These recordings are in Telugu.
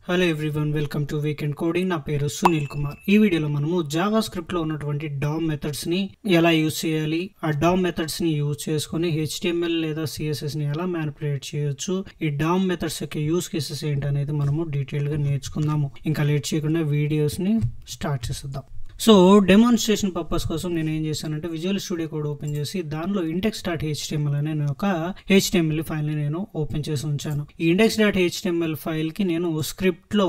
Hello everyone, welcome to weekend coding. నా పేరు సునీల్ కుమార్. ఈ వీడియోలో మనము జావా స్క్రిప్ట్ లో ఉన్నటువంటి DOM మెథడ్స్ ని ఎలా యూజ్ చేయాలి, ఆ DOM మెథడ్స్ ని యూజ్ చేసుకుని HTML లేదా CSS ని ఎలా మ్యానిపులేట్ చేయొచ్చు, ఈ DOM మెథడ్స్ యొక్క యూజ్ కేసెస్ ఏంటి అనేది మనము డీటెయిల్ గా నేర్చుకుందాము. ఇంకా లేట్ చేయకుండా వీడియోస్ ని స్టార్ట్ చేసేద్దాం. సో డెమాన్స్ట్రేషన్ పర్పస్ కోసం నేను ఏం చేశానంటే విజువల్ స్టూడియో కోడ్ ఓపెన్ చేసి దానిలో index.html అనే ఒక HTML ఫైల్ ని నేను ఓపెన్ చేసి ఉంచాను. ఈ index.html ఫైల్ కి నేను స్క్రిప్ట్ లో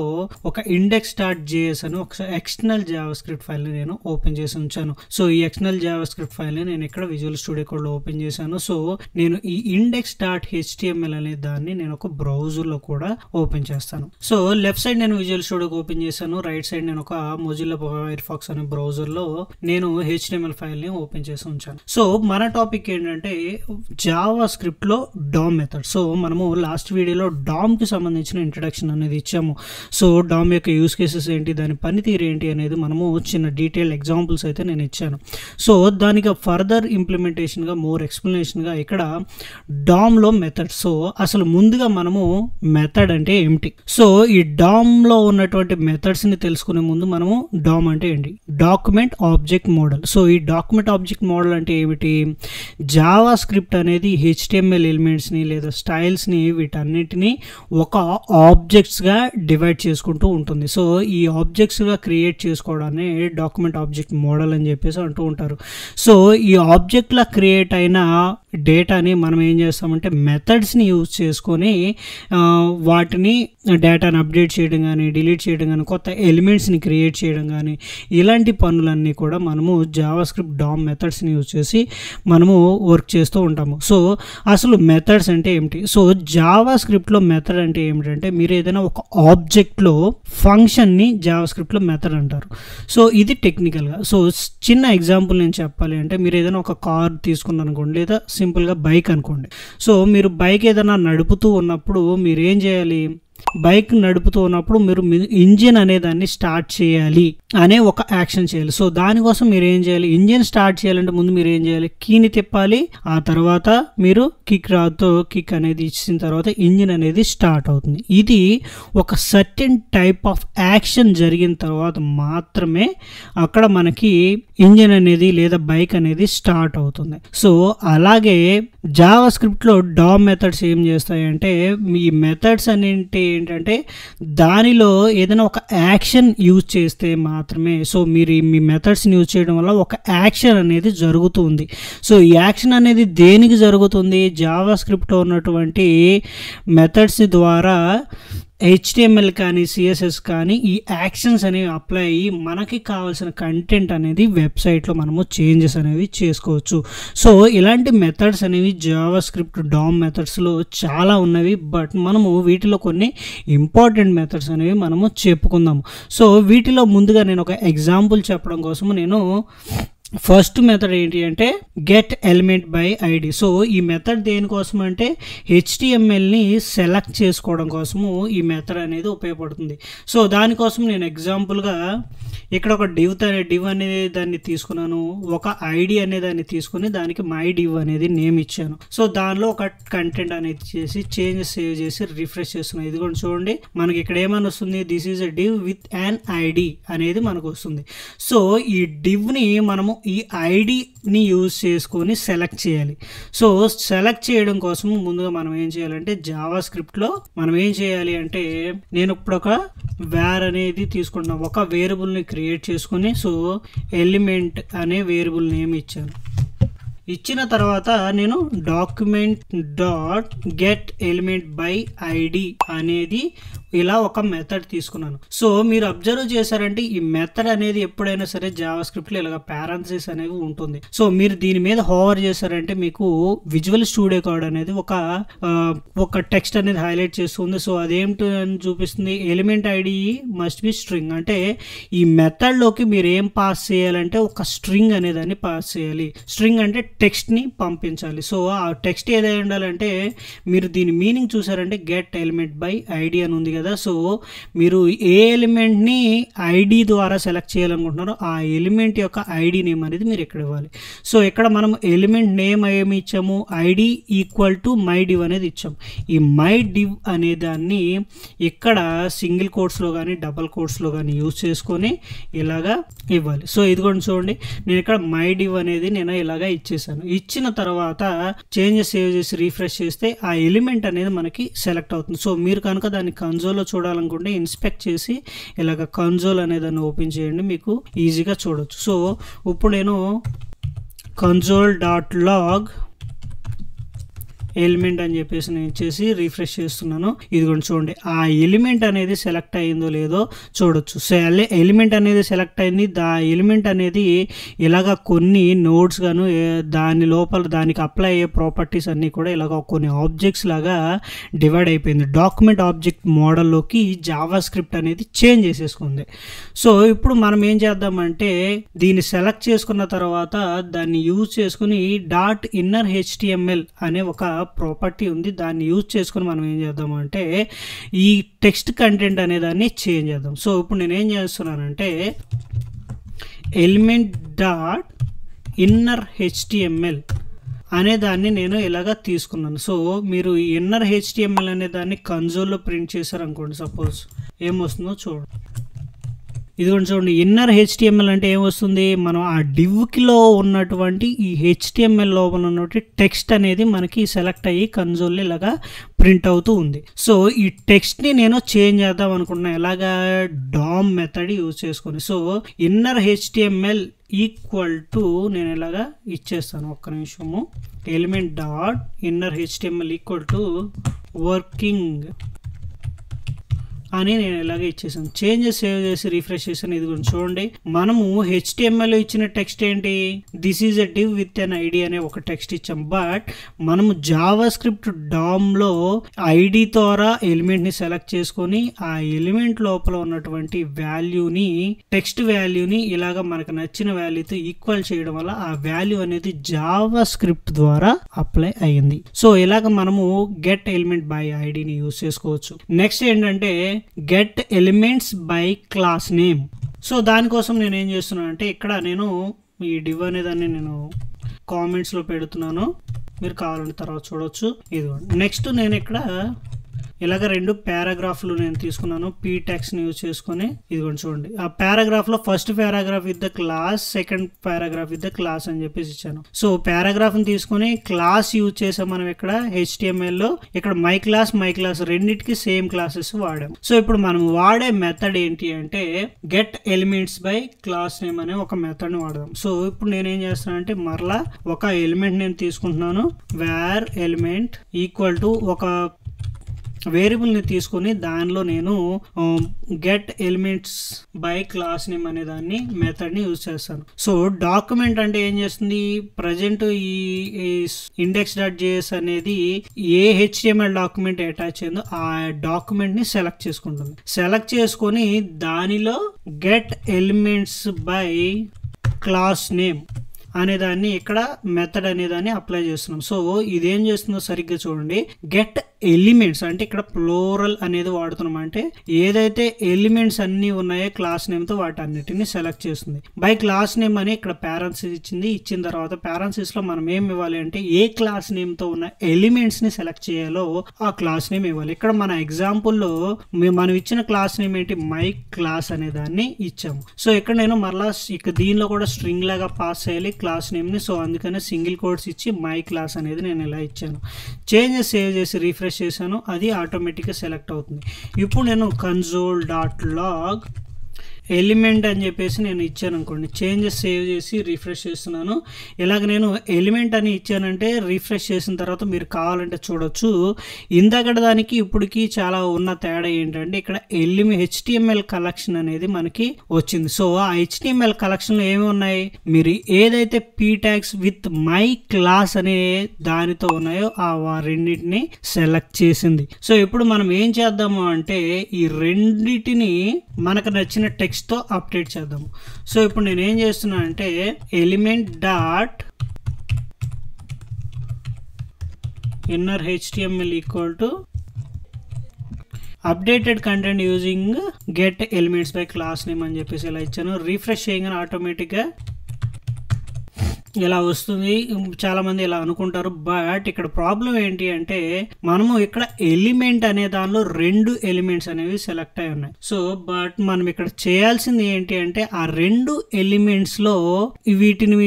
ఒక index.js అని ఒక ఎక్స్టర్నల్ జావా స్క్రిప్ట్ ఫైల్ ని నేను ఓపెన్ చేసి ఉంచాను. సో ఈ ఎక్స్టర్నల్ జావా స్క్రిప్ట్ ఫైల్ ని నేను ఇక్కడ విజువల్ స్టూడియో కోడ్ లో ఓపెన్ చేశాను. సో నేను ఈ index.html అనే దాన్ని నేను ఒక బ్రౌజర్ లో కూడా ఓపెన్ చేస్తాను. సో లెఫ్ట్ సైడ్ నేను విజువల్ స్టూడియో ఓపెన్ చేశాను, రైట్ సైడ్ నేను ఒక మొజిల్లా ఫైర్ఫాక్స్ బ్రౌజర్ లో నేను HTML ఫైల్ ని ఓపెన్ చేసి ఉంచాను. సో మన టాపిక్ ఏంటంటే జావా స్క్రిప్ట్ లో DOM మెథడ్. సో మనము లాస్ట్ వీడియోలో DOM కి సంబంధించిన ఇంట్రడక్షన్ అనేది ఇచ్చాము. సో DOM యొక్క యూస్ కేసెస్ ఏంటి, దాని పనితీరు ఏంటి అనేది మనము చిన్న డీటెయిల్ ఎగ్జాంపుల్స్ అయితే నేను ఇచ్చాను. సో దానికి ఫర్దర్ ఇంప్లిమెంటేషన్ గా, మోర్ ఎక్స్ప్లెనేషన్ గా ఇక్కడ DOM లో మెథడ్. సో అసలు ముందుగా మనము మెథడ్ అంటే ఏమిటి, సో ఈ DOM లో ఉన్నటువంటి మెథడ్స్ ని తెలుసుకునే ముందు మనము DOM అంటే ఏంటి, డాక్యుమెంట్ ఆబ్జెక్ట్ మోడల్. సో ఈ డాక్యుమెంట్ ఆబ్జెక్ట్ మోడల్ అంటే ఏమిటి, జావా స్క్రిప్ట్ అనేది HTML ఎలిమెంట్స్ ని లేదా స్టైల్స్ ని వీటన్నిటిని ఒక ఆబ్జెక్ట్స్ గా డివైడ్ చేసుకుంటూ ఉంటుంది. సో ఈ ఆబ్జెక్ట్స్ గా క్రియేట్ చేసుకోవడాన్ని డాక్యుమెంట్ ఆబ్జెక్ట్ మోడల్ అని చెప్పేసి అంటూ ఉంటారు. సో ఈ ఆబ్జెక్ట్ లా క్రియేట్ అయిన డేటాని మనం ఏం చేస్తామంటే మెథడ్స్ని యూజ్ చేసుకొని వాటిని డేటాని అప్డేట్ చేయడం కానీ, డిలీట్ చేయడం కానీ, కొత్త ఎలిమెంట్స్ని క్రియేట్ చేయడం కానీ, ఇలాంటి పనులన్నీ కూడా మనము జావా స్క్రిప్ట్ DOM మెథడ్స్ని యూజ్ చేసి మనము వర్క్ చేస్తూ ఉంటాము. సో అసలు మెథడ్స్ అంటే ఏమిటి, సో జావా స్క్రిప్ట్లో మెథడ్ అంటే ఏమిటంటే మీరు ఏదైనా ఒక ఆబ్జెక్ట్లో ఫంక్షన్ని జావా స్క్రిప్ట్లో మెథడ్ అంటారు. సో ఇది టెక్నికల్గా. సో చిన్న ఎగ్జాంపుల్ నేను చెప్పాలి అంటే మీరు ఏదైనా ఒక కార్ తీసుకున్నాను అనుకోండి, లేదా సింపుల్గా బైక్ అనుకోండి. సో మీరు బైక్ ఏదైనా నడుపుతూ ఉన్నప్పుడు మీరు ఏం చేయాలి, బైక్ నడుపుతూ ఉన్నప్పుడు మీరు ఇంజిన్ అనే దాన్ని స్టార్ట్ చేయాలి అనే ఒక యాక్షన్ చేయాలి. సో దానికోసం మీరు ఏం చేయాలి, ఇంజిన్ స్టార్ట్ చేయాలంటే ముందు మీరు ఏం చేయాలి, కీని తిప్పాలి. ఆ తర్వాత మీరు కిక్ రాతో కిక్ అనేది ఇచ్చిన తర్వాత ఇంజిన్ అనేది స్టార్ట్ అవుతుంది. ఇది ఒక సర్టెన్ టైప్ ఆఫ్ యాక్షన్ జరిగిన తర్వాత మాత్రమే అక్కడ మనకి ఇంజిన్ అనేది లేదా బైక్ అనేది స్టార్ట్ అవుతుంది. సో అలాగే జావా స్క్రిప్ట్లో DOM మెథడ్స్ ఏం చేస్తాయంటే మీ మెథడ్స్ అనేవి ఏంటంటే దానిలో ఏదైనా ఒక యాక్షన్ యూజ్ చేస్తే మాత్రమే, సో మీరు మీ మెథడ్స్ని యూజ్ చేయడం వల్ల ఒక యాక్షన్ అనేది జరుగుతుంది. సో ఈ యాక్షన్ అనేది దేనికి జరుగుతుంది, జావా స్క్రిప్ట్లో ఉన్నటువంటి మెథడ్స్ ద్వారా HTML కానీ CSS కానీ ఈ యాక్షన్స్ అనేవి అప్లై అయ్యి మనకి కావాల్సిన కంటెంట్ అనేది వెబ్సైట్లో మనము చేంజెస్ అనేవి చేసుకోవచ్చు. సో ఇలాంటి మెథడ్స్ అనేవి జావా స్క్రిప్ట్ DOM మెథడ్స్లో చాలా ఉన్నవి, బట్ మనము వీటిలో కొన్ని ఇంపార్టెంట్ మెథడ్స్ అనేవి మనము చెప్పుకుందాము. సో వీటిలో ముందుగా నేను ఒక ఎగ్జాంపుల్ చెప్పడం కోసము నేను ఫస్ట్ మెథడ్ ఏంటి అంటే get element by ID. So ఈ మెథడ్ దేనికోసం అంటే HTMLని సెలెక్ట్ చేసుకోవడం కోసము ఈ మెథడ్ అనేది ఉపయోగపడుతుంది. సో దానికోసం నేను ఎగ్జాంపుల్గా ఇక్కడ ఒక డివ్ అనేది దాన్ని తీసుకున్నాను, ఒక ఐడి అనే దాన్ని తీసుకుని దానికి మై డివ్ అనేది నేమ్ ఇచ్చాను. సో దానిలో ఒక కంటెంట్ అనేది చేసి చేంజెస్ సేవ్ చేసి రిఫ్రెష్ చేస్తున్నాను. ఇది కూడా చూడండి, మనకి ఇక్కడ ఏమని వస్తుంది, this is a div with an ID అనేది మనకు వస్తుంది. సో ఈ డివ్ని మనము ఈ ఐడిని యూజ్ చేసుకొని సెలెక్ట్ చేయాలి. సో సెలెక్ట్ చేయడం కోసం ముందుగా మనం ఏం చేయాలంటే జావా స్క్రిప్ట్లో మనం ఏం చేయాలి అంటే నేను ఇప్పుడు ఒక వేర్ అనేది తీసుకుంటున్నాను, ఒక వేరియబుల్ని క్రియేట్ చేసుకుని సో ఎలిమెంట్ అనే వేరియబుల్ నేమ్ ఇచ్చాను. ఇచ్చిన తర్వాత నేను document dot get element by ID అనేది ఇలా ఒక మెథడ్ తీసుకున్నాను. సో మీరు అబ్జర్వ్ చేశారంటే ఈ మెథడ్ అనేది ఎప్పుడైనా సరే జావా స్క్రిప్ట్లో ఇలాగ పారాంథసిస్ అనేవి ఉంటుంది. సో మీరు దీని మీద హోవర్ చేశారంటే మీకు విజువల్ స్టూడియో కోడ్ అనేది ఒక టెక్స్ట్ అనేది హైలైట్ చేస్తుంది. సో అదేంటి అని చూపిస్తుంది, element ID must be string. అంటే ఈ మెథడ్లోకి మీరు ఏం పాస్ చేయాలంటే ఒక స్ట్రింగ్ అనేదాన్ని పాస్ చేయాలి. స్ట్రింగ్ అంటే టెక్స్ట్ ని పంపించాలి. సో ఆ టెక్స్ట్ ఏదై ఉండాలంటే మీరు దీని మీనింగ్ చూసారంటే గెట్ ఎలిమెంట్ బై ఐడి అని ఉంది కదా. సో మీరు ఏ ఎలిమెంట్ ని ఐడి ద్వారా సెలెక్ట్ చేయాలనుకుంటున్నారో ఆ ఎలిమెంట్ యొక్క ఐడి నేమ్ అనేది మీరు ఇక్కడ ఇవ్వాలి. సో ఇక్కడ మనం ఎలిమెంట్ నేమ్ ఏమి ఇచ్చాము, ID equal to my div అనేది ఇచ్చాం. ఈ మై డివ్ అనే దాన్ని ఇక్కడ సింగిల్ కోట్స్లో కానీ డబల్ కోట్స్లో కానీ యూజ్ చేసుకొని ఇలాగా ఇవ్వాలి. సో ఇదిగోండి చూడండి, నేను ఇక్కడ మై డివ్ అనేది నేను ఇలాగా ఇచ్చేసాను. ఇచ్చిన తర్వాత చేంజెస్ సేవ్ చేసి రీఫ్రెష్ చేస్తే ఆ ఎలిమెంట్ అనేది మనకి సెలెక్ట్ అవుతుంది. సో మీరు కనుక దాన్ని కన్సోల్లో చూడాలనుకుంటే ఇన్స్పెక్ట్ చేసి ఇలాగ కన్సోల్ అనే దాన్ని ఓపెన్ చేయండి, మీకు ఈజీగా చూడొచ్చు. సో ఇప్పుడు నేను console.log ఎలిమెంట్ అని చెప్పేసి నేను ఇచ్చేసి రీఫ్రెష్ చేస్తున్నాను. ఇదిగోండి చూడండి, ఆ ఎలిమెంట్ అనేది సెలెక్ట్ అయిందో లేదో చూడొచ్చు. సో ఎలిమెంట్ అనేది సెలెక్ట్ అయింది. ఎలిమెంట్ అనేది ఇలాగ కొన్ని నోడ్స్ గాను దాని లోపల దానికి అప్లై అయ్యే ప్రాపర్టీస్ అన్నీ కూడా ఇలాగ కొన్ని ఆబ్జెక్ట్స్ లాగా డివైడ్ అయిపోయింది. డాక్యుమెంట్ ఆబ్జెక్ట్ మోడల్లోకి జావా స్క్రిప్ట్ అనేది చేంజ్ చేసేసుకుంది. సో ఇప్పుడు మనం ఏం చేద్దామంటే దీన్ని సెలెక్ట్ చేసుకున్న తర్వాత దాన్ని యూజ్ చేసుకుని .innerHTML అనే ఒక ప్రాపర్టీ ఉంది, దాన్ని యూజ్ చేసుకుని మనం ఏం చేద్దామంటే ఈ టెక్స్ట్ కంటెంట్ అనే దాన్ని చేంజ్ చేద్దాం. సో ఇప్పుడు నేను ఏం చేస్తున్నానంటే element.innerHTML అనే దాన్ని నేను ఇలాగా తీసుకున్నాను. సో మీరు innerHTML అనే దాన్ని కన్సోల్లో ప్రింట్ చేశారనుకోండి, సపోజ్ ఏమొస్తుందో చూడండి. ఇదిగోండి చూడండి, ఇన్నర్ HTML అంటే ఏమొస్తుంది, మనం ఆ డివ్కిలో ఉన్నటువంటి ఈ HTML లోపల ఉన్నటువంటి టెక్స్ట్ అనేది మనకి సెలెక్ట్ అయ్యి కన్సోల్లో ఇలాగా ప్రింట్ అవుతూ ఉంది. సో ఈ టెక్స్ట్ని నేను చేంజ్ చేద్దాం అనుకుంటున్నాను, ఎలాగా DOM మెథడ్ యూజ్ చేసుకొని. సో innerHTML ఈక్వల్ టు నేను ఇలాగా ఇచ్చేస్తాను, ఒక్క నిమిషము. element.innerHTML ఈక్వల్ టు వర్కింగ్ అని నేను ఇలాగే ఇచ్చేసాను. చేంజెస్ సేవ్ చేసి రీఫ్రెష్ చేసాను. ఇది గురించి చూడండి, మనము HTML ఇచ్చిన టెక్స్ట్ ఏంటి, this is a div with an ID అనే ఒక టెక్స్ట్ ఇచ్చాం. బట్ మనము జావా స్క్రిప్ట్ DOMలో ఐడి ద్వారా ఎలిమెంట్ని సెలెక్ట్ చేసుకొని ఆ ఎలిమెంట్ లోపల ఉన్నటువంటి వాల్యూని టెక్స్ట్ వాల్యూని ఇలాగ మనకు నచ్చిన వాల్యూతో ఈక్వల్ చేయడం వల్ల ఆ వాల్యూ అనేది జావా స్క్రిప్ట్ ద్వారా అప్లై అయ్యింది. సో ఇలాగ మనము గెట్ ఎలిమెంట్ బై ఐడిని యూజ్ చేసుకోవచ్చు. నెక్స్ట్ ఏంటంటే get elements by class name. So దానికోసం నేను ఏం చేస్తున్నాను అంటే ఇక్కడ నేను ఈ డివ్ అనే దాన్ని నేను కామెంట్స్లో పెడుతున్నాను, మీరు కావాలంటే తర్వాత చూడొచ్చు. ఇదిగోండి, నెక్స్ట్ నేను ఇక్కడ ఇలాగ 2 పారాగ్రాఫ్లు నేను తీసుకున్నాను ptext-ని యూజ్ చేసుకొని. ఇదిగోండి చూడండి, ఆ పారాగ్రాఫ్లో first paragraph with the class, second paragraph with the class అని చెప్పేసి ఇచ్చాను. సో పారాగ్రాఫ్ని తీసుకొని క్లాస్ యూజ్ చేసాం మనం ఇక్కడ HTML-లో. ఇక్కడ మై క్లాస్ రెండింటికి సేమ్ క్లాసెస్ వాడాం. సో ఇప్పుడు మనం వాడే మెథడ్ ఏంటి అంటే get elements by class name అనే ఒక మెథడ్ని వాడదాం. సో ఇప్పుడు నేనేం చేస్తున్నానంటే మరలా ఒక ఎలిమెంట్ నేను తీసుకుంటున్నాను, వేర్ ఎలిమెంట్ ఈక్వల్ టు ఒక వేరియబుల్ని తీసుకొని దానిలో నేను get elements by class name అనే దాన్ని మెథడ్ని యూజ్ చేస్తాను. సో డాక్యుమెంట్ అంటే ఏం చేస్తుంది, ప్రజెంట్ ఈ index.js అనేది ఏ HTML డాక్యుమెంట్ అటాచ్ అయిందో ఆ డాక్యుమెంట్ని సెలెక్ట్ చేసుకుంటుంది. సెలెక్ట్ చేసుకొని దానిలో get elements by class name అనేదాన్ని ఇక్కడ మెథడ్ అనేదాన్ని అప్లై చేస్తున్నాం. సో ఇదేం చేస్తుందో సరిగ్గా చూడండి, గెట్ ఎలిమెంట్స్ అంటే ఇక్కడ ప్లోరల్ అనేది వాడుతున్నాం, అంటే ఏదైతే ఎలిమెంట్స్ అన్ని ఉన్నాయో క్లాస్ నేమ్తో వాటన్నిటిని సెలెక్ట్ చేస్తుంది. బై క్లాస్ నేమ్ అని ఇక్కడ పారెంథసిస్ ఇచ్చింది. ఇచ్చిన తర్వాత పారెంథసిస్లో మనం ఏం ఇవ్వాలి అంటే ఏ క్లాస్ నేమ్తో ఉన్న ఎలిమెంట్స్ని సెలెక్ట్ చేయాలో ఆ క్లాస్ నేమ్ ఇవ్వాలి. ఇక్కడ మన ఎగ్జాంపుల్లో మనం ఇచ్చిన క్లాస్ నేమ్ ఏంటి, మై క్లాస్ అనే దాన్ని ఇచ్చాము. సో ఇక్కడ నేను మరలా ఇక దీనిలో కూడా స్ట్రింగ్ లాగా పాస్ చేయాలి క్లాస్ నేమ్ని. సో అందుకనే సింగిల్ కోట్స్ ఇచ్చి మై క్లాస్ అనేది నేను ఇలా ఇచ్చాను. చేంజెస్ సేవ్ చేసి రీఫ్రెష్ చేశాను, అది ఆటోమేటిక్గా సెలెక్ట్ అవుతుంది. ఇప్పుడు నేను console.log ఎలిమెంట్ అని చెప్పేసి నేను ఇచ్చాను అనుకోండి, చేంజెస్ సేవ్ చేసి రిఫ్రెష్ చేస్తున్నాను. ఇలాగ నేను ఎలిమెంట్ అని ఇచ్చానంటే రిఫ్రెష్ చేసిన తర్వాత మీరు కావాలంటే చూడొచ్చు. ఇందాకటి దానికి ఇప్పటికి చాలా ఉన్న తేడా ఏంటంటే ఇక్కడ HTML కలెక్షన్ అనేది మనకి వచ్చింది. సో ఆ HTML కలెక్షన్లో ఏమి ఉన్నాయి, మీరు ఏదైతే ptags విత్ మై క్లాస్ అనే దానితో ఉన్నాయో ఆ రెండింటిని సెలెక్ట్ చేసింది. సో ఇప్పుడు మనం ఏం చేద్దాము అంటే ఈ రెండింటిని మనకు నచ్చిన టెక్స్ట్తో అప్డేట్ చేద్దాము. సో ఇప్పుడు నేను ఏం చేస్తున్నా అంటే element dot inner HTML equal to updated content using get elements by class name అని చెప్పేసి ఇలా ఇచ్చాను. రిఫ్రెష్ చేయగానే ఆటోమేటిక్గా ఇలా వస్తుంది. చాలా మంది ఇలా అనుకుంటారు, బట్ ఇక్కడ ప్రాబ్లం ఏంటి అంటే మనము ఇక్కడ ఎలిమెంట్ అనే దానిలో 2 ఎలిమెంట్స్ అనేవి సెలెక్ట్ అయి ఉన్నాయి. సో బట్ మనం ఇక్కడ చేయాల్సింది ఏంటి అంటే ఆ 2 ఎలిమెంట్స్ లో వీటిని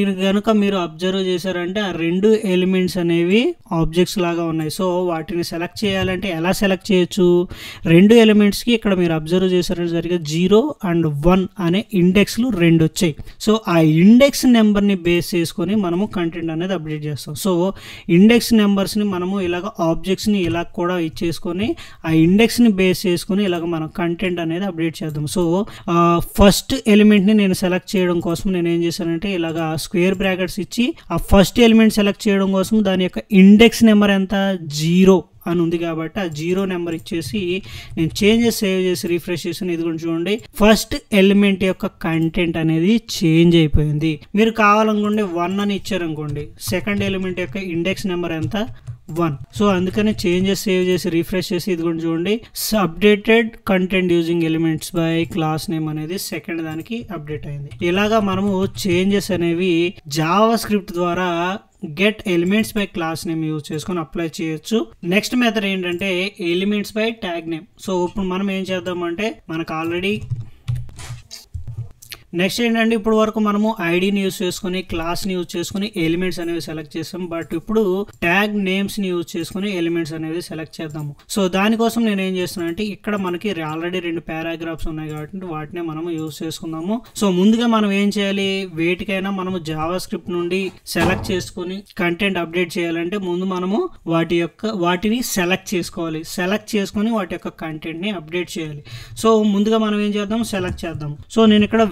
మీరు అబ్జర్వ్ చేశారంటే ఆ 2 ఎలిమెంట్స్ అనేవి ఆబ్జెక్ట్స్ లాగా ఉన్నాయి. సో వాటిని సెలెక్ట్ చేయాలంటే ఎలా సెలెక్ట్ చేయొచ్చు? 2 ఎలిమెంట్స్ కి ఇక్కడ మీరు అబ్జర్వ్ చేశారంటే సరిగ్గా 0 and 1 అనే ఇండెక్స్లు 2 వచ్చాయి. సో ఆ ఇండెక్స్ నెంబర్ ని బేస్ చేసుకొని మనము కంటెంట్ అనేది అప్డేట్ చేస్తాం. సో ఇండెక్స్ నెంబర్స్ ని మనము ఇలాగ ఆబ్జెక్ట్స్ ని ఇలా కూడా ఇచ్చేసుకొని ఆ ఇండెక్స్ ని బేస్ చేసుకొని ఇలాగ మనం కంటెంట్ అనేది అప్డేట్ చేద్దాం. సో ఫస్ట్ ఎలిమెంట్ ని నేను సెలెక్ట్ చేయడం కోసం నేను ఏం చేశానంటే ఇలాగ స్క్వేర్ బ్రాకెట్స్ ఇచ్చి ఆ ఫస్ట్ ఎలిమెంట్ సెలెక్ట్ చేయడం కోసం దాని యొక్క ఇండెక్స్ నెంబర్ ఎంత 0 అని ఉంది కాబట్టి ఆ 0 నెంబర్ ఇచ్చేసి నేను చేంజెస్ సేవ్ చేసి రిఫ్రెష్ చేసి ఇది కూడా చూడండి, ఫస్ట్ ఎలిమెంట్ యొక్క కంటెంట్ అనేది చేంజ్ అయిపోయింది. మీరు కావాలనుకోండి 1 అని ఇచ్చారనుకోండి, సెకండ్ ఎలిమెంట్ యొక్క ఇండెక్స్ నెంబర్ ఎంత 1. సో అందుకని చేంజెస్ సేవ్ చేసి రిఫ్రెష్ చేసి ఇది కూడా చూడండి, updated content using elements by class name అనేది సెకండ్ దానికి అప్డేట్ అయింది. ఇలాగా మనము చేంజెస్ అనేవి జావా స్క్రిప్ట్ ద్వారా get elements by class name use చేసుకొని అప్లై చేయొచ్చు. నెక్స్ట్ మెథడ్ ఏంటంటే elements by tag name. So ఇప్పుడు మనం ఏం చేద్దామంటే మనకు ఆల్రెడీ నెక్స్ట్ ఏంటంటే ఇప్పుడు వరకు మనము ఐడిని యూజ్ చేసుకుని క్లాస్ని యూజ్ చేసుకుని ఎలిమెంట్స్ అనేవి సెలెక్ట్ చేస్తాం. బట్ ఇప్పుడు ట్యాగ్ నేమ్స్ని యూజ్ చేసుకుని ఎలిమెంట్స్ అనేవి సెలెక్ట్ చేద్దాము. సో దానికోసం నేను ఏం చేస్తున్నాను అంటే ఇక్కడ మనకి ఆల్రెడీ 2 పారాగ్రాఫ్స్ ఉన్నాయి కాబట్టి వాటిని మనము యూజ్ చేసుకుందాము. సో ముందుగా మనం ఏం చేయాలి, వేటికైనా మనము జావా స్క్రిప్ట్ నుండి సెలెక్ట్ చేసుకుని కంటెంట్ అప్డేట్ చేయాలంటే ముందు మనము వాటిని సెలెక్ట్ చేసుకోవాలి. సెలెక్ట్ చేసుకుని వాటి యొక్క కంటెంట్ ని అప్డేట్ చేయాలి. సో ముందుగా మనం ఏం చేద్దాం, సెలెక్ట్ చేద్దాం. సో నేను ఇక్కడ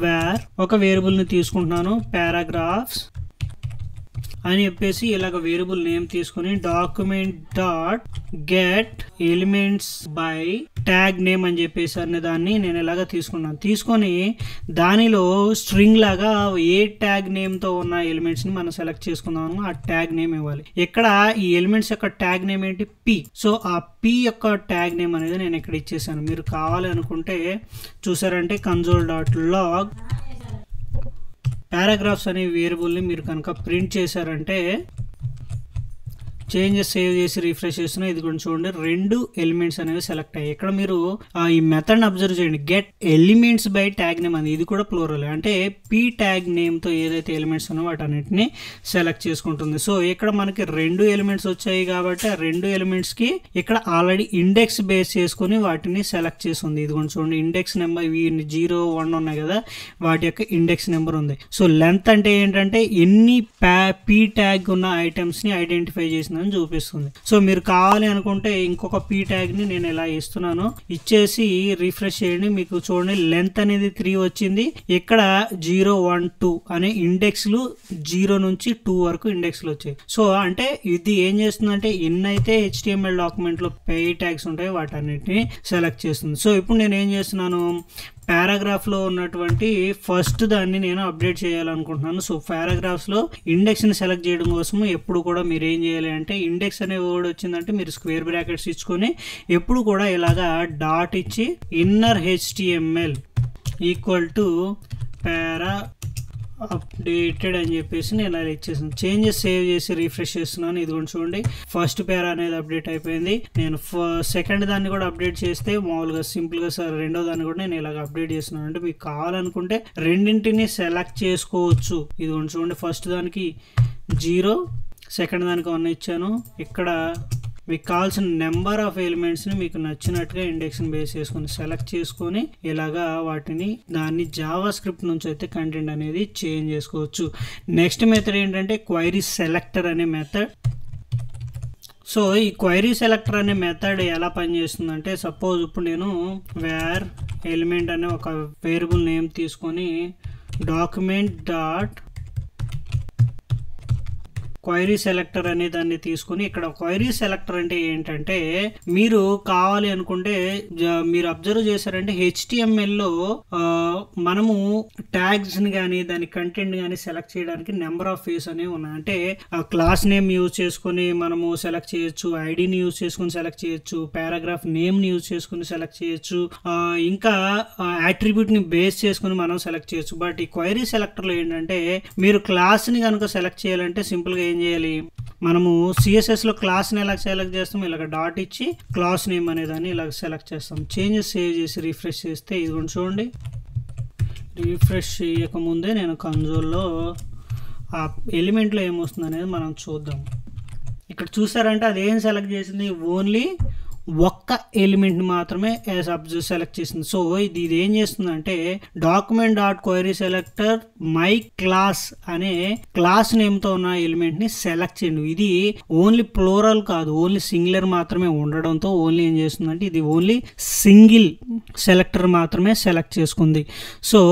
ఒక వేరియబుల్ ని తీసుకుంటున్నాను, పారాగ్రాఫ్స్ అని చెప్పేసి ఇలాగ వేరియబుల్ నేమ్ తీసుకుని document dot get elements by tag name అని చెప్పేసి అనే దాన్ని నేను ఇలాగ తీసుకున్నాను. తీసుకొని దానిలో స్ట్రింగ్ లాగా ఏ ట్యాగ్ నేమ్ తో ఉన్న ఎలిమెంట్స్ ని మనం సెలెక్ట్ చేసుకుందాము, ఆ ట్యాగ్ నేమ్ ఇవ్వాలి. ఇక్కడ ఈ ఎలిమెంట్స్ యొక్క ట్యాగ్ నేమ్ ఏంటి, P. సో ఆ P యొక్క ట్యాగ్ నేమ్ అనేది నేను ఇక్కడ ఇచ్చేసాను. మీరు కావాలి అనుకుంటే చూసారంటే console.log పారాగ్రాఫ్స్ అనే వేరియబుల్ని మీరు కనుక ప్రింట్ చేశారంటే చేంజెస్ సేవ్ చేసి రిఫ్రెష్ చేస్తున్నా ఇది కూడా చూడండి 2 ఎలిమెంట్స్ అనేవి సెలెక్ట్ అయ్యాయి. ఇక్కడ మీరు ఈ మెథడ్ అబ్జర్వ్ చేయండి, get elements by tag name అని, ఇది కూడా ప్లూరల్ అంటే P ట్యాగ్ నేమ్ తో ఏదైతే ఎలిమెంట్స్ ఉన్నాయో వాటన్నిటిని సెలెక్ట్ చేసుకుంటుంది. సో ఇక్కడ మనకి 2 ఎలిమెంట్స్ వచ్చాయి కాబట్టి ఆ 2 ఎలిమెంట్స్ కి ఇక్కడ ఆల్రెడీ ఇండెక్స్ బేస్ చేసుకుని వాటిని సెలెక్ట్ చేస్తుంది. ఇది కూడా చూడండి, ఇండెక్స్ నెంబర్ 0, 1 ఉన్నాయి కదా, వాటి యొక్క ఇండెక్స్ నెంబర్ ఉంది. సో లెంత్ అంటే ఏంటంటే ఎన్ని P ట్యాగ్ ఉన్న ఐటమ్స్ ని ఐడెంటిఫై చేసిన చూపిస్తుంది. సో మీరు కావాలి అనుకుంటే ఇంకొక P ట్యాగ్ ని నేను ఇలా ఇస్తున్నాను, ఇచ్చేసి రిఫ్రెష్ చేయండి. మీకు చూడండి లెంత్ అనేది 3 వచ్చింది. ఇక్కడ 0, 1, 2 అనే ఇండెక్స్లు 0 నుంచి 2 వరకు ఇండెక్స్లు వచ్చాయి. సో అంటే ఇది ఏం చేస్తుందంటే ఎన్నైతే HTML డాక్యుమెంట్ లో పే ట్యాగ్స్ ఉంటాయో వాటన్నిటిని సెలెక్ట్ చేస్తుంది. సో ఇప్పుడు నేను ఏం చేస్తున్నాను, పారాగ్రాఫ్ లో ఉన్నటువంటి ఫస్ట్ దాన్ని నేను అప్డేట్ చేయాలనుకుంటున్నాను. సో పారాగ్రాఫ్స్ లో ఇండెక్స్ ని సెలెక్ట్ చేయడం కోసం ఎప్పుడు కూడా మీరు ఏం చేయాలి అంటే ఇండెక్స్ అనే వర్డ్ వచ్చిందంటే మీరు స్క్వేర్ బ్రాకెట్స్ ఇచ్చుకొని ఎప్పుడు కూడా ఇలాగా డాట్ ఇచ్చి inner HTML equal to para updated అని చెప్పేసి నేను అలా ఇచ్చేసాను. చేంజెస్ సేవ్ చేసి రిఫ్రెష్ చేస్తున్నాను. ఇది కూడా చూడండి, ఫస్ట్ పేరా అనేది అప్డేట్ అయిపోయింది. నేను సెకండ్ దాన్ని కూడా అప్డేట్ చేస్తే మామూలుగా సింపుల్ గా సార్ రెండో దాన్ని కూడా నేను ఇలాగ అప్డేట్ చేస్తున్నాను. అంటే మీకు కావాలనుకుంటే రెండింటిని సెలెక్ట్ చేసుకోవచ్చు. ఇది కూడా చూడండి, ఫస్ట్ దానికి 0, సెకండ్ దానికి 1 ఇచ్చాను. ఇక్కడ మీకు కావాల్సిన నెంబర్ ఆఫ్ ఎలిమెంట్స్ని మీకు నచ్చినట్టుగా ఇండెక్స్ని బేస్ చేసుకొని సెలెక్ట్ చేసుకొని ఇలాగా దాన్ని జావా స్క్రిప్ట్ నుంచి అయితే కంటెంట్ అనేది చేంజ్ చేసుకోవచ్చు. నెక్స్ట్ మెథడ్ ఏంటంటే క్వైరీ సెలెక్టర్ అనే మెథడ్. సో ఈ క్వైరీ సెలెక్టర్ అనే మెథడ్ ఎలా పనిచేస్తుందంటే సపోజ్ ఇప్పుడు నేను వేర్ ఎలిమెంట్ అనే ఒక వేరియబుల్ నేమ్ తీసుకొని డాక్యుమెంట్ డాట్ క్వైరీ సెలెక్టర్ అనే దాన్ని తీసుకొని ఇక్కడ క్వైరీ సెలెక్టర్ అంటే ఏంటంటే మీరు కావాలి అనుకుంటే మీరు అబ్జర్వ్ చేశారంటే HTML లో మనము ట్యాగ్స్ ని కానీ దాని కంటెంట్ కానీ సెలెక్ట్ చేయడానికి నెంబర్ ఆఫ్ వేస్ అనేవి ఉన్నాయి. అంటే క్లాస్ నేమ్ యూజ్ చేసుకొని మనము సెలెక్ట్ చేయొచ్చు, ఐడిని యూజ్ చేసుకొని సెలెక్ట్ చేయొచ్చు, పారాగ్రాఫ్ నేమ్ ని యూజ్ చేసుకొని సెలెక్ట్ చేయొచ్చు, ఇంకా అట్రిబ్యూట్ ని బేస్ చేసుకొని మనం సెలెక్ట్ చేయొచ్చు. బట్ ఈ క్వైరీ సెలెక్టర్ లో ఏంటంటే మీరు క్లాస్ ని కనుక సెలెక్ట్ చేయాలంటే సింపుల్ గా ఏం చేయాలి, మనము CSS లో క్లాస్ ని ఎలా సెలెక్ట్ చేస్తాం, ఇలాగ డాట్ ఇచ్చి క్లాస్ నేమ్ అనే దాన్ని ఇలా సెలెక్ట్ చేస్తాం. చేంజెస్ సేవ్ చేసి రిఫ్రెష్ చేస్తే ఇదిగోండి చూడండి, రిఫ్రెష్ చేయకముందే నేను కన్సోల్లో ఆ ఎలిమెంట్లో ఏమొస్తుంది అనేది మనం చూద్దాం. ఇక్కడ చూసారంటే అదేం సెలెక్ట్ చేసింది, ఓన్లీ ఒక్క ఎలిమెంట్ మాత్రమే సెలెక్ట్ చేసింది. సో ఇది ఏం చేస్తుందంటే document dot query selector my class అనే క్లాస్ నేమ్తో ఉన్న ఎలిమెంట్ ని సెలెక్ట్ చేయండి. ఇది ఓన్లీ ప్లోరల్ కాదు, ఓన్లీ సింగులర్ మాత్రమే ఉండడంతో ఓన్లీ ఏం చేస్తుందంటే ఇది ఓన్లీ సింగిల్ సెలెక్టర్ మాత్రమే సెలెక్ట్ చేసుకుంది. సో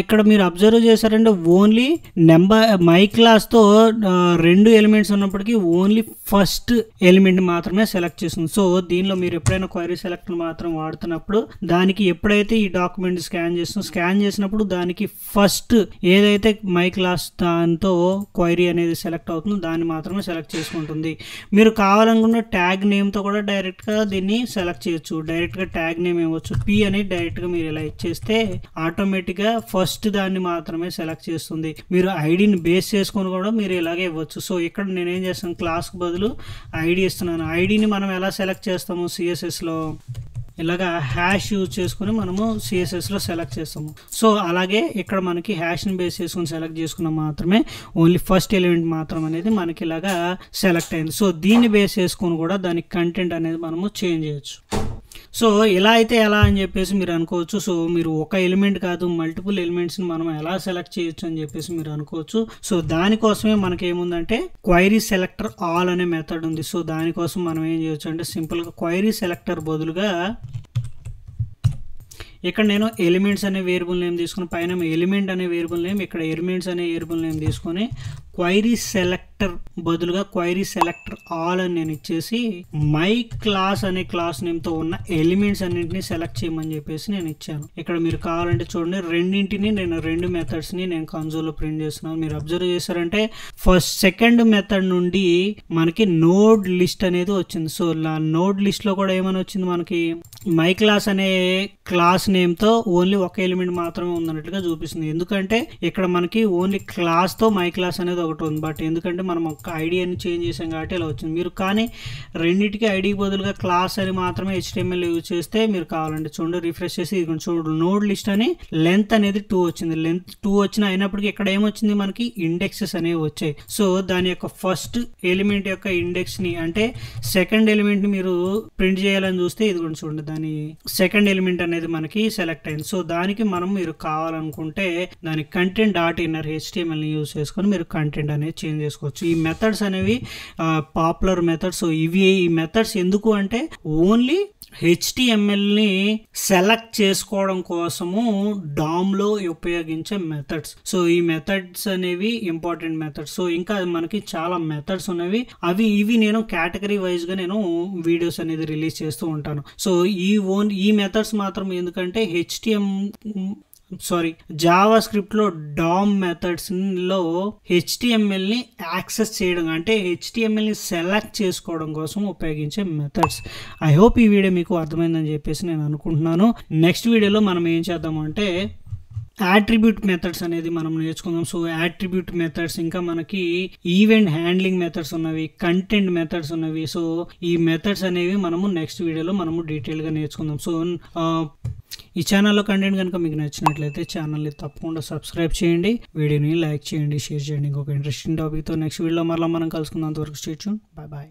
ఇక్కడ మీరు అబ్జర్వ్ చేశారంటే ఓన్లీ మై క్లాస్తో 2 ఎలిమెంట్స్ ఉన్నప్పటికీ ఓన్లీ ఫస్ట్ ఎలిమెంట్ మాత్రమే సెలెక్ట్ చేస్తుంది. సో దీనిలో మీరు ఎప్పుడైనా క్వైరీ సెలెక్టర్ మాత్రం వాడుతున్నప్పుడు దానికి ఎప్పుడైతే ఈ డాక్యుమెంట్ స్కాన్ చేసినప్పుడు దానికి ఫస్ట్ ఏదైతే మై క్లాస్ దాంతో క్వైరీ అనేది సెలెక్ట్ అవుతుందో దాన్ని మాత్రమే సెలెక్ట్ చేసుకుంటుంది. మీరు కావాలనుకున్న ట్యాగ్ నేమ్తో కూడా డైరెక్ట్గా దీన్ని సెలెక్ట్ చేయొచ్చు. డైరెక్ట్గా ట్యాగ్ నేమ్ ఇవ్వచ్చు, P అని డైరెక్ట్గా మీరు ఇలా ఇచ్చేస్తే ఆటోమేటిక్గా ఫస్ట్ దాన్ని మాత్రమే సెలెక్ట్ చేస్తుంది. మీరు ఐడిని బేస్ చేసుకొని కూడా మీరు ఇలాగే ఇవ్వచ్చు. సో ఇక్కడ నేనేం చేస్తాను, క్లాస్కి బదులు ఐడి ఇస్తున్నాను. ఐడిని మనం ఎలా సెలెక్ట్ చేస్తాము, CSS లో ఇలాగా హ్యాష్ యూజ్ చేసుకుని మనము CSS లో సెలెక్ట్ చేస్తాము. సో అలాగే ఇక్కడ మనకి హ్యాష్ని బేస్ చేసుకుని సెలెక్ట్ చేసుకున్న మాత్రమే ఓన్లీ ఫస్ట్ ఎలిమెంట్ మాత్రం అనేది మనకి ఇలాగా సెలెక్ట్ అయింది. సో దీన్ని బేస్ చేసుకుని కూడా దాని కంటెంట్ అనేది మనము చేంజ్ చేయొచ్చు. సో ఇలా అయితే ఎలా అని చెప్పేసి మీరు అనుకోవచ్చు. సో మీరు ఒక ఎలిమెంట్ కాదు మల్టిపుల్ ఎలిమెంట్స్ని మనం ఎలా సెలెక్ట్ చేయొచ్చు అని చెప్పేసి మీరు అనుకోవచ్చు. సో దానికోసమే మనకి ఏముందంటే క్వైరీ సెలెక్టర్ ఆల్ అనే మెథడ్ ఉంది. సో దానికోసం మనం ఏం చేయొచ్చు అంటే సింపుల్గా క్వైరీ సెలెక్టర్ బదులుగా ఇక్కడ నేను ఎలిమెంట్స్ అనే వేరియబుల్ నేమ్ తీసుకుని పైన ఎలిమెంట్ అనే వేరియబుల్ నేమ్, ఇక్కడ ఎలిమెంట్స్ అనే వేరియబుల్ నేమ్ తీసుకొని క్వైరీ సెలెక్టర్ బదులుగా క్వైరీ సెలెక్టర్ ఆల్ అని నేను ఇచ్చేసి మై క్లాస్ అనే క్లాస్ నేమ్తో ఉన్న ఎలిమెంట్స్ అన్నింటినీ సెలెక్ట్ చేయమని చెప్పేసి నేను ఇచ్చాను. ఇక్కడ మీరు కావాలంటే చూడండి, రెండింటిని నేను 2 మెథడ్స్ని నేను కన్సోల్లో ప్రింట్ చేస్తున్నాను. మీరు అబ్జర్వ్ చేశారంటే సెకండ్ మెథడ్ నుండి మనకి నోడ్ లిస్ట్ అనేది వచ్చింది. సో నోడ్ లిస్ట్లో కూడా ఏమని వచ్చింది, మనకి మై క్లాస్ అనే క్లాస్ నేమ్తో ఓన్లీ ఒక ఎలిమెంట్ మాత్రమే ఉందన్నట్లుగా చూపిస్తుంది. ఎందుకంటే ఇక్కడ మనకి ఓన్లీ క్లాస్తో మై క్లాస్ అనేది ఒకటి ఉంది. బట్ ఎందుకంటే మనం ఒక ఐడి అని చేంజ్ చేసాం కాబట్టి ఇలా వచ్చింది. మీరు కానీ రెండింటికి ఐడికి బదులుగా క్లాస్ అని మాత్రమే HTML యూజ్ చేస్తే మీరు కావాలంటే చూడండి, రిఫ్రెష్ చేసి ఇది చూడండి, నోడ్ లిస్ట్ అని లెంత్ అనేది 2 వచ్చింది. లెంత్ 2 వచ్చిన అయినప్పటికీ ఇక్కడ ఏమొచ్చింది, మనకి ఇండెక్సెస్ అనేవి వచ్చాయి. సో దాని యొక్క ఫస్ట్ ఎలిమెంట్ యొక్క ఇండెక్స్ ని అంటే సెకండ్ ఎలిమెంట్ ని మీరు ప్రింట్ చేయాలని చూస్తే ఇది చూడండి, దాని సెకండ్ ఎలిమెంట్ అనేది మనకి సెలెక్ట్ అయింది. సో దానికి మనం మీరు కావాలనుకుంటే దాని కంటెంట్ డాట్ ఇన్నర్ HTML ని యూజ్ చేసుకొని మీరు కంటెంట్ అనేది చేంజ్ చేసుకోవచ్చు. ఈ మెథడ్స్ అనేవి పాపులర్ మెథడ్స్. సో ఇవి ఈ మెథడ్స్ ఎందుకు అంటే ఓన్లీ HTMLని సెలెక్ట్ చేసుకోవడం కోసము DOM-లో ఉపయోగించే మెథడ్స్. సో ఈ మెథడ్స్ అనేవి ఇంపార్టెంట్ మెథడ్స్. సో ఇంకా మనకి చాలా మెథడ్స్ ఉన్నవి, ఇవి నేను కేటగిరీ వైజ్గా నేను వీడియోస్ అనేది రిలీజ్ చేస్తూ ఉంటాను. సో ఈ మెథడ్స్ మాత్రం ఎందుకంటే జావా స్క్రిప్ట్లో DOM మెథడ్స్లో HTMLని యాక్సెస్ చేయడం అంటే HTMLని సెలెక్ట్ చేసుకోవడం కోసం ఉపయోగించే మెథడ్స్. ఐ హోప్ ఈ వీడియో మీకు అర్థమైందని చెప్పేసి నేను అనుకుంటున్నాను. నెక్స్ట్ వీడియోలో మనం ఏం చేద్దామంటే యాట్రిబ్యూట్ మెథడ్స్ అనేది మనం నేర్చుకుందాం. సో యాట్రిబ్యూట్ మెథడ్స్ ఇంకా మనకి ఈవెంట్ హ్యాండ్లింగ్ మెథడ్స్ ఉన్నవి, కంటెంట్ మెథడ్స్ ఉన్నవి. సో ఈ మెథడ్స్ అనేవి మనము నెక్స్ట్ వీడియోలో మనము డీటెయిల్గా నేర్చుకుందాం. సో ఈ ఛానల్లో కంటెంట్ కనుక మీకు నచ్చినట్లయితే ఛానల్ని తప్పకుండా సబ్స్క్రైబ్ చేయండి, వీడియోని లైక్ చేయండి, షేర్ చేయండి. ఇంకొక ఇంట్రెస్టింగ్ టాపిక్తో నెక్స్ట్ వీడియోలో మరలా మనం కలుసుకుందాం. అంతవరకు స్టే ట్యూన్. Bye bye.